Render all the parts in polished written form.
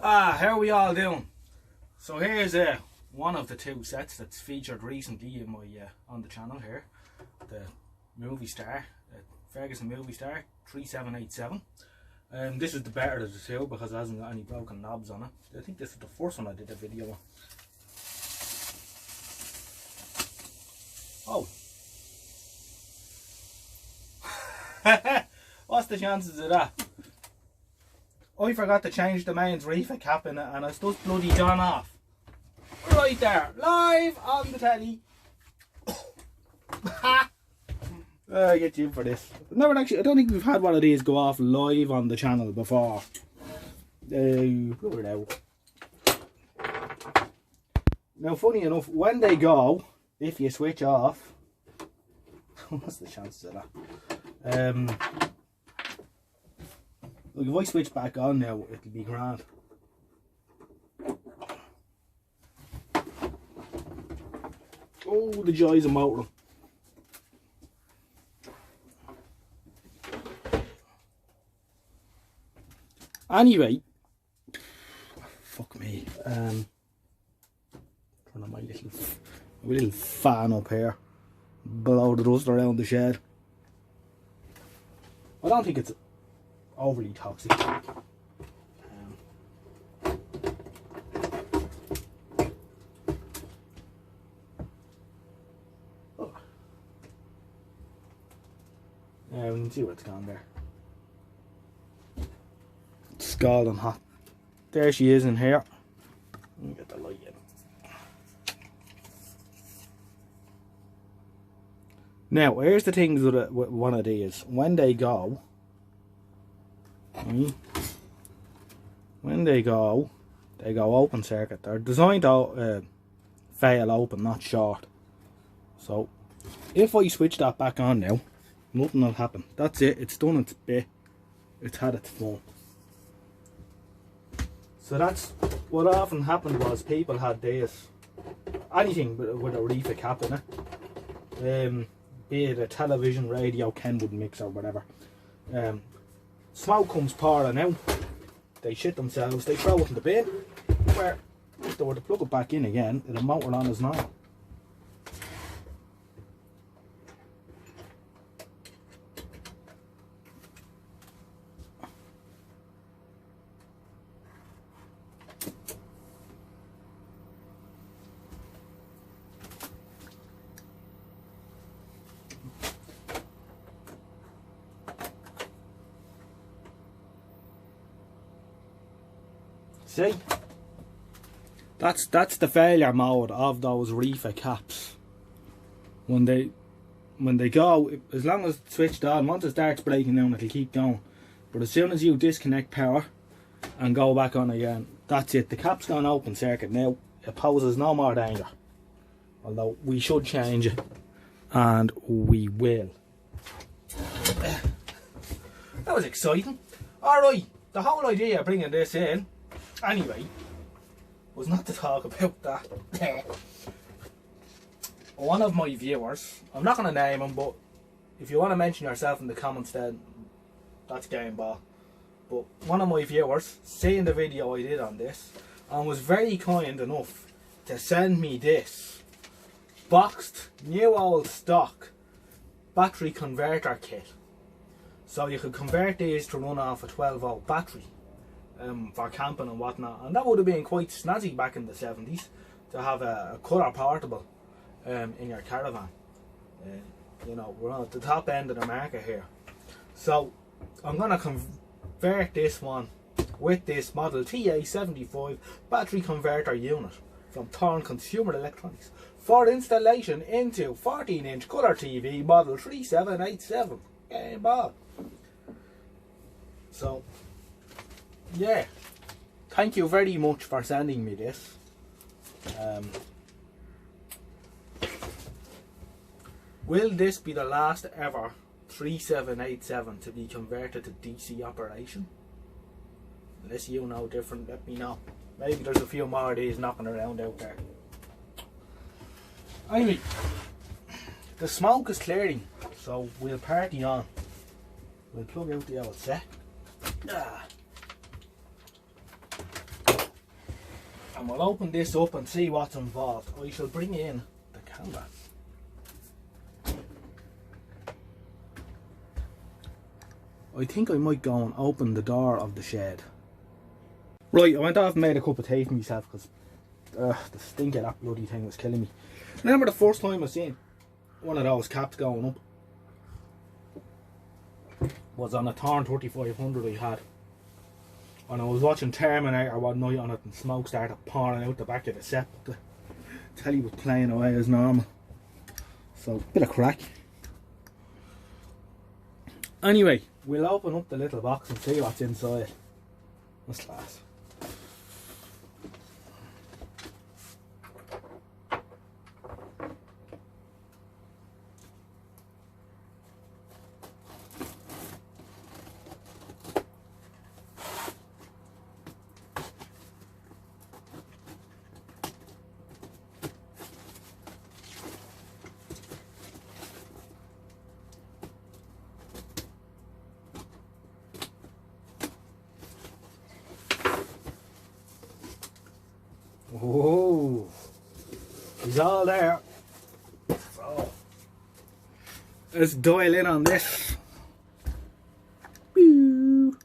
How are we all doing? So here's one of the two sets that's featured recently in my on the channel here, the MovieStar, Ferguson MovieStar 3787. This is the better of the two because it hasn't got any broken knobs on it. I think this is the first one I did a video on. Oh. What's the chances of that? I forgot to change the mains reefer cap in it and it's just bloody gone off. Right there, live on the telly. I get you for this. Never actually, I don't think we've had one of these go off live on the channel before. Blow it out. Now funny enough, when they go, if you switch off, what's the chances of that? Look, if I switch back on now, it'll be grand. Oh, the joys of motoring. Anyway, fuck me. Turn on my little fan up here. Blow the dust around the shed. I don't think it's overly toxic. Yeah, we can see where it's gone there. It's scalding hot. There she is in here. Let me get the light in. Now, here's the things with one of these. When they go, they go open circuit. They're designed to fail open, not short. So if I switch that back on now, nothing will happen. That's it, it's done its bit, it's had its fun. So that's what often happened was people had this, anything with a reefer cap in it, be it a television, radio, Kenwood mixer, whatever. Smoke comes pouring out, they shit themselves, they throw it in the bin, where if they were to plug it back in again, it'll motor on as normal. See, that's the failure mode of those reefer caps. When they go, as long as it's switched on, once it starts breaking down, it'll keep going. But as soon as you disconnect power and go back on again, that's it. The cap's gone open circuit now. It poses no more danger. Although we should change it, and we will. That was exciting. All right, the whole idea of bringing this in, anyway, was not to talk about that. One of my viewers, I'm not going to name him, but if you want to mention yourself in the comments, then that's game ball. But one of my viewers seen the video I did on this and was very kind enough to send me this boxed new old stock battery converter kit, so you could convert these to run off a 12-volt battery. For camping and whatnot, and that would have been quite snazzy back in the 70s to have a colour portable in your caravan. You know, we're on the top end of the market here, so I'm going to convert this one with this model TA75 battery converter unit from Thorn Consumer Electronics for installation into 14-inch colour TV model 3787. Game ball. So yeah, thank you very much for sending me this. Will this be the last ever 3787 to be converted to DC operation? Unless you know different, let me know. Maybe there's a few more of these knocking around out there. Anyway, the smoke is clearing, so we'll party on. We'll plug out the old set. and we'll open this up and see what's involved. I shall bring in the camera. I think I might go and open the door of the shed. Right, I went off and made a cup of tea for myself because the stink of that bloody thing was killing me. Remember the first time I seen one of those caps going up was on a Thorn 3500 I had. And I was watching Terminator one night on it and smoke started pouring out the back of the set, but the telly was playing away as normal. So, bit of crack. Anyway, we'll open up the little box and see what's inside. That's class. Oh, he's all there. So, let's dial in on this. Pew.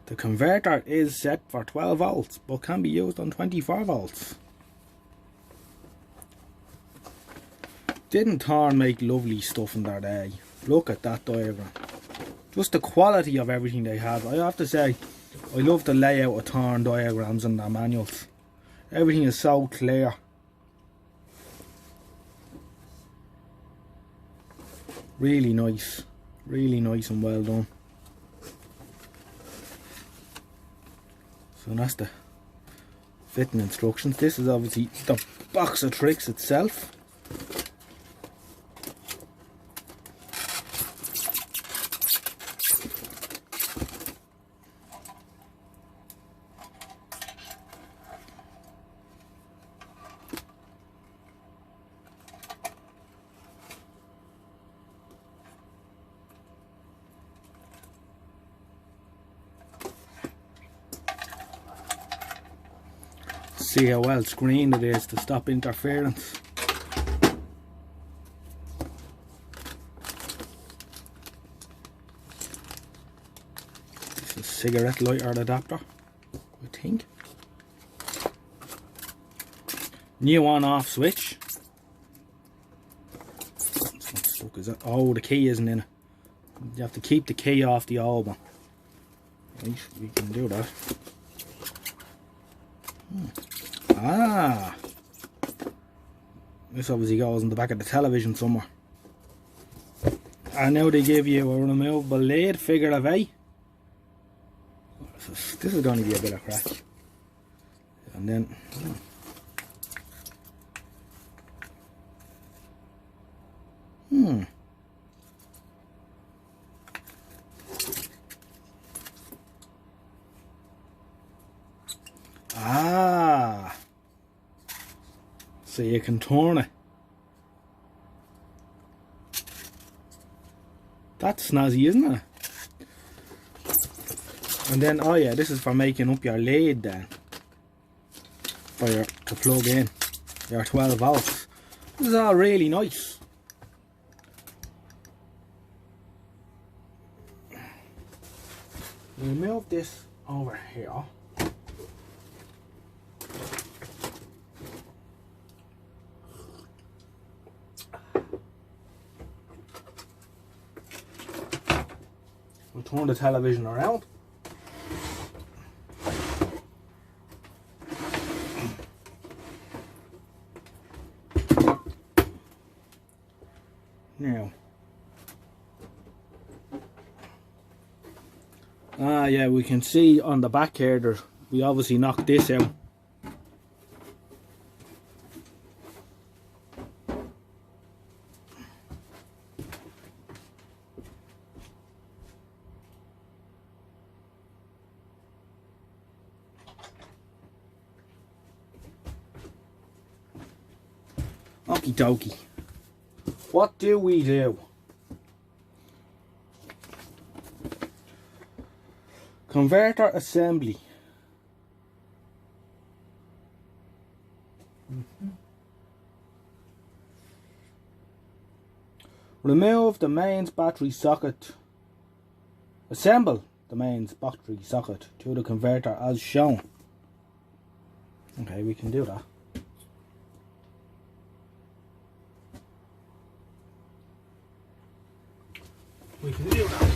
The converter is set for 12 volts but can be used on 24 volts. Didn't Thorn make lovely stuff in their day? Look at that diagram. Just the quality of everything they have. I have to say, I love the layout of Thorn diagrams and their manuals. Everything is so clear. Really nice. Really nice and well done. So that's the fitting instructions. This is obviously the box of tricks itself. See how well screened it is to stop interference. This is a cigarette lighter adapter, I think. New on off switch. What the fuck is that? Oh, the key isn't in it. You have to keep the key off the old one. Right, we can do that. Ah, this obviously goes in the back of the television somewhere. And now they give you a removable lid, figure of 8. This is going to be a bit of crack. And then ah, so you can turn it. That's snazzy, isn't it? And then, oh yeah, this is for making up your lid then, for your to plug in your 12 volts. This is all really nice. We'll move this over here. We'll turn the television around. Now, yeah, we can see on the back here, we obviously knocked this out. Okie dokie. What do we do? Converter assembly. Remove the mains battery socket. Assemble the mains battery socket to the converter as shown. Okay, we can do that. We can do that.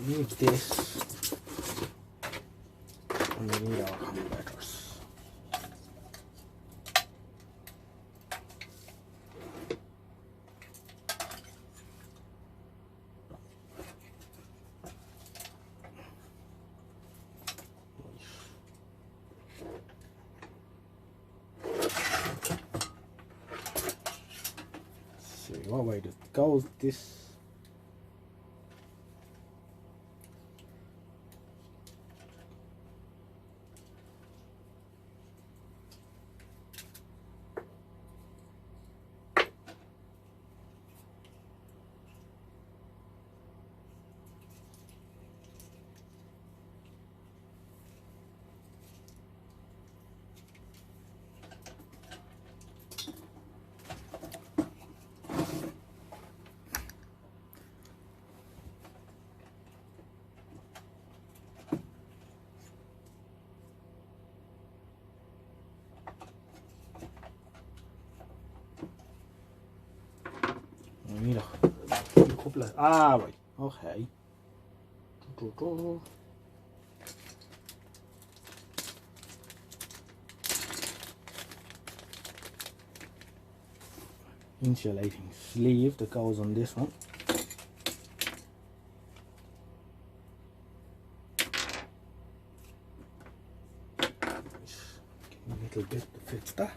Need this. And we need our converters. What way does it go? This. I need a couple of. Ah, right. Okay. Insulating sleeve that goes on this one. Give me a little bit to fit that.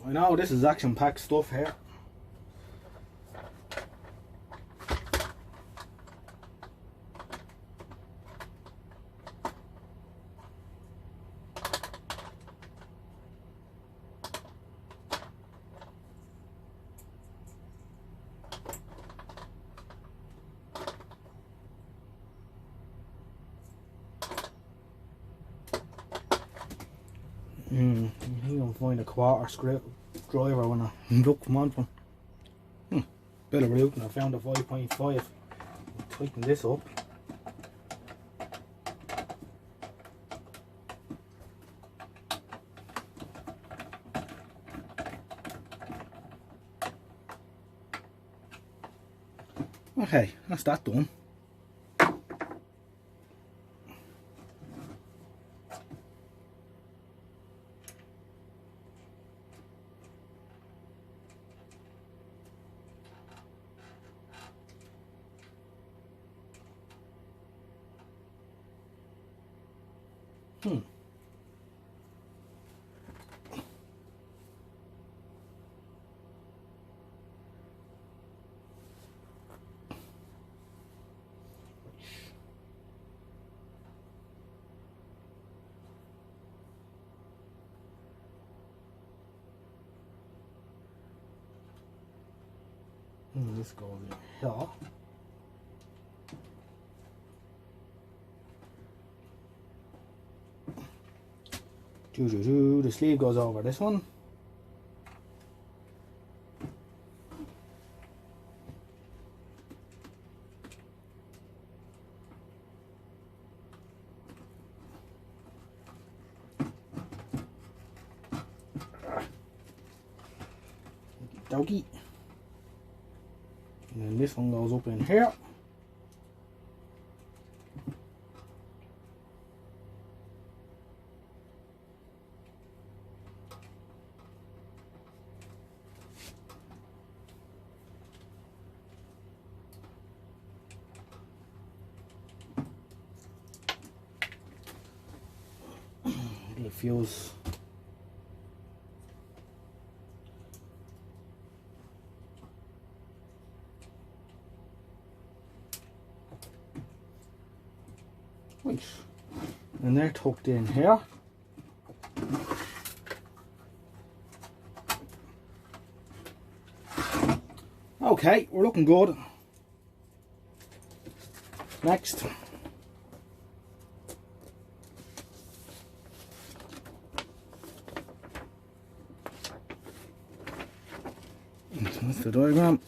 I know this is action-packed stuff here. I think I'll find a quarter screwdriver when I look from on one. Bit of route, and I found a 5.5. Tighten this up. Okay, that's that done. This goes in here. The sleeve goes over this one. doggy. And then this one goes up in here. Little fuse. Right. And they're tucked in here. Okay, we're looking good. Next. That's the diagram.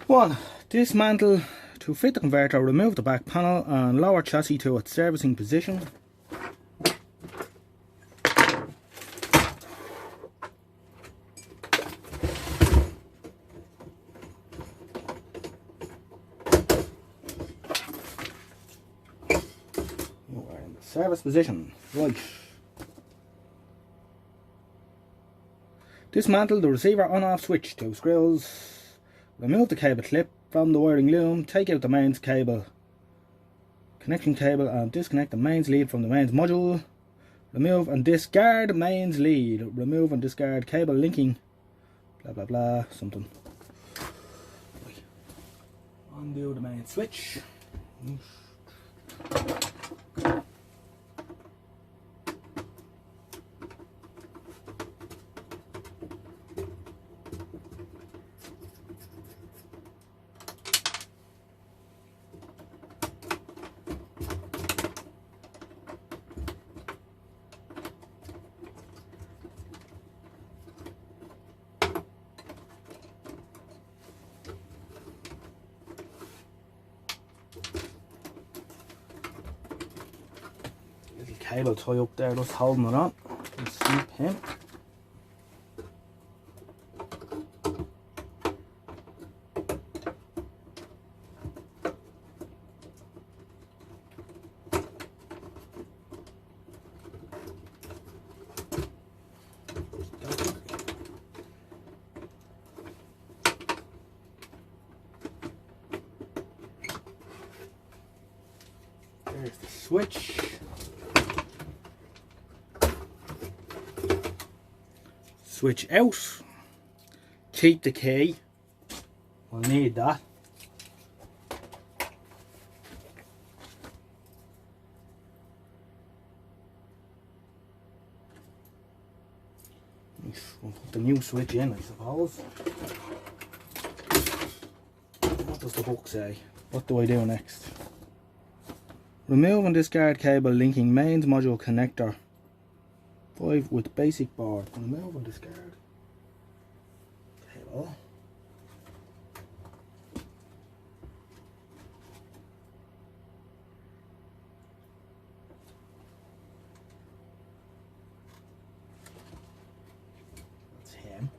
One, dismantle to fit the converter, remove the back panel and lower chassis to its servicing position. We're in the service position, right. Dismantle the receiver on-off switch to screws. Remove the cable clip from the wiring loom, take out the mains cable, connection cable and disconnect the mains lead from the mains module. Remove and discard mains lead. Remove and discard cable linking. Blah blah blah something. Undo the main switch. Cable tie up there, just holding it on. Snip him. There's the switch. Switch out, keep the key, we'll need that. We'll put the new switch in, I suppose. What does the book say? What do I do next? Remove and discard cable linking mains module connector 5 with basic board. Remove and discard cable. That's him.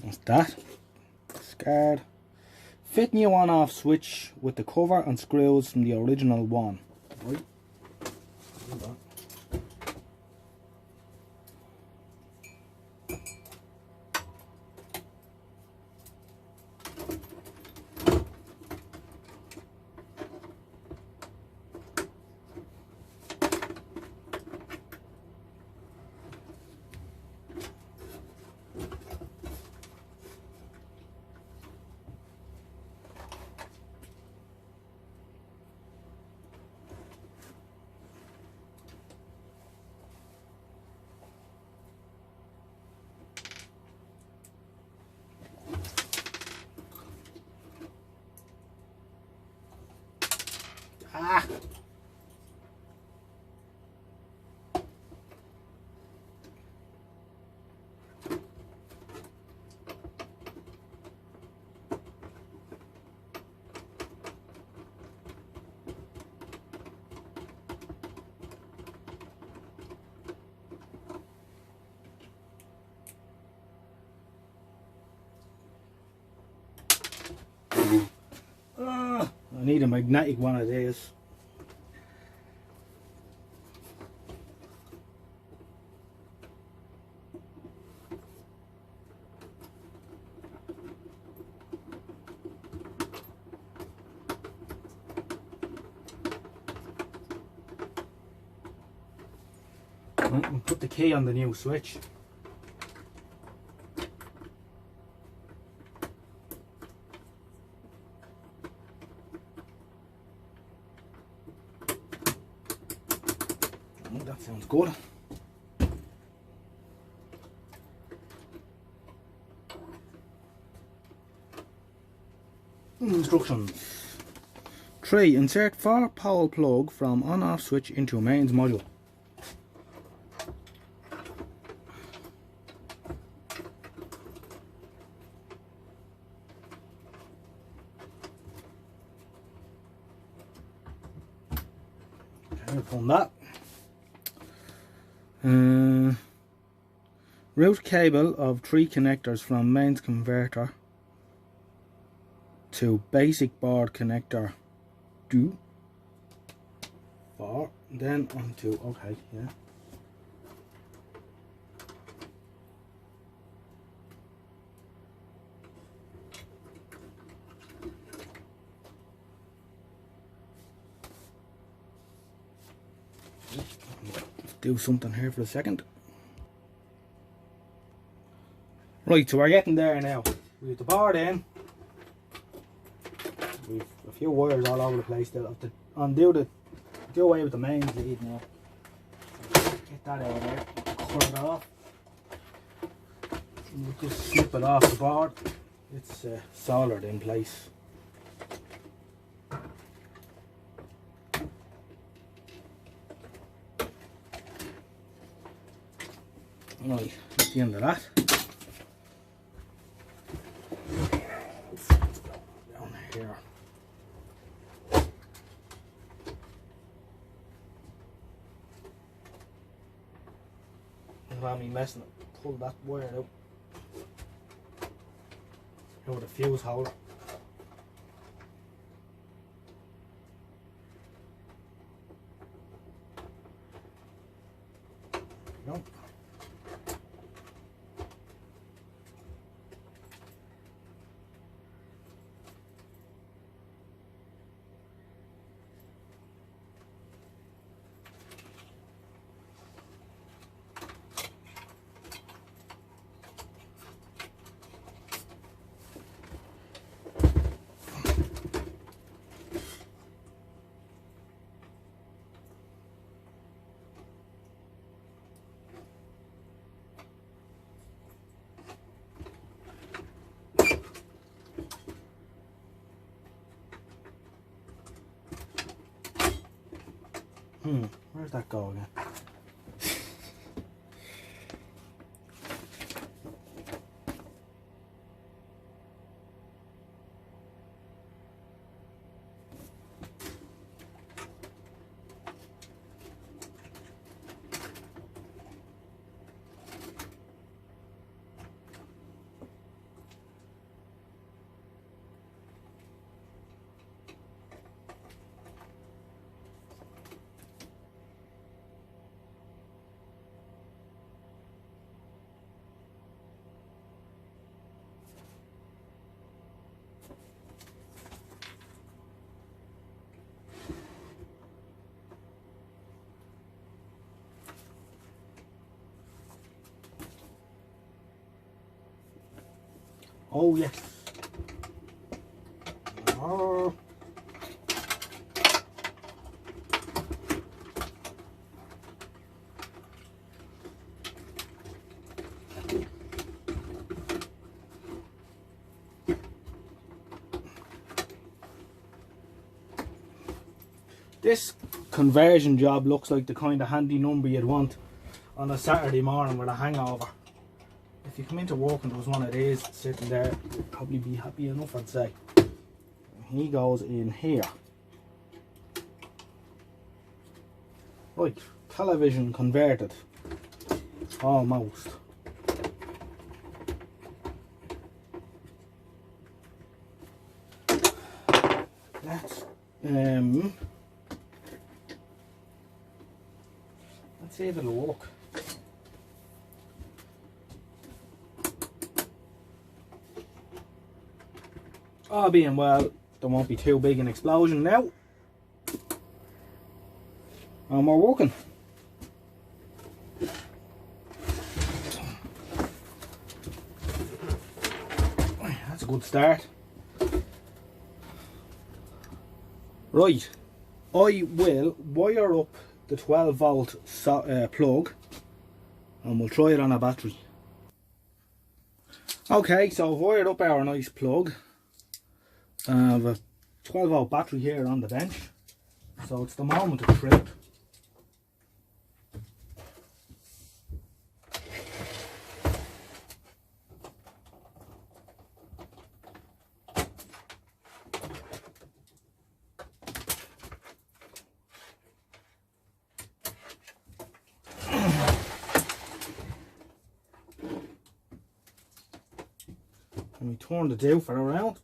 That's that. Discard. Fit new on-off switch with the cover and screws from the original one. Right. magnetic one it is. We'll put the key on the new switch. Oh, that sounds good. Instructions. 3. Insert 4 pole plug from on-off switch into mains module. I've done that. Route cable of 3 connectors from mains converter to basic board connector 2, 4, then onto, okay, yeah. Do something here for a second. Right, so we're getting there now. We have the board in. We've a few wires all over the place. They'll have to do away with the mains lead now. Get that out of there. Cut it off. And we'll just slip it off the board. It's soldered in place. Right, that's the end of that. Down here. Without me messing it, pull that wire out. Over the fuse holder. Nope. Where's that go again? Oh yes. Oh. This conversion job looks like the kind of handy number you'd want on a Saturday morning with a hangover. If you come into work and there was one of these sitting there, you'd probably be happy enough, I'd say. He goes in here. Right, television converted. Almost. Let's Let's see if it'll work. All being well, there won't be too big an explosion now. And we're working. That's a good start. Right, I will wire up the 12 volt plug and we'll try it on a battery. Okay, so I've wired up our nice plug. I have a 12 volt battery here on the bench, so it's the moment of truth. And we turn the doofer around.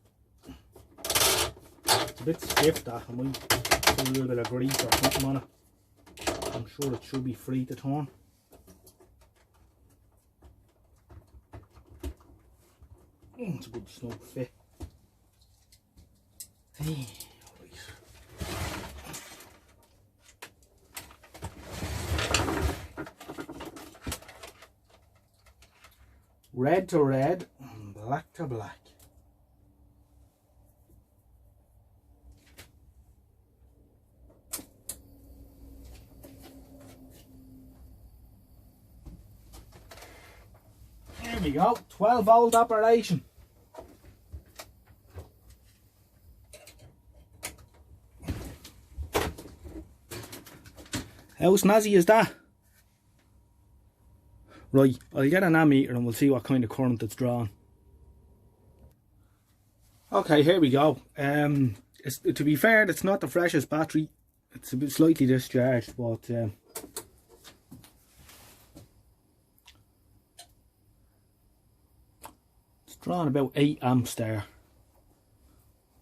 It's a bit stiff that, I might put a little bit of grease or something on it. I'm sure it should be free to turn. It's a good snug fit. Hey, red to red and black to black. There we go, 12 volt operation. How snazzy is that? Right, I'll get an ammeter and we'll see what kind of current it's drawn. Okay, here we go. To be fair, it's not the freshest battery. It's a bit slightly discharged, but it's drawn about 8 amps there.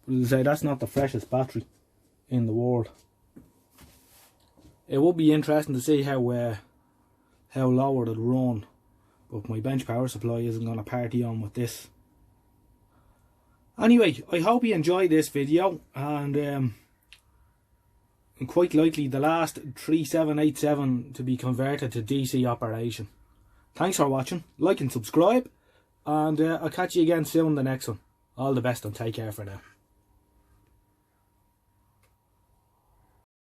But as I say, that's not the freshest battery in the world. It would be interesting to see how low it'll run, but my bench power supply isn't going to party on with this. Anyway, I hope you enjoyed this video, and quite likely the last 3787 to be converted to DC operation. Thanks for watching, like and subscribe, and I'll catch you again soon in the next one. All the best and take care for now.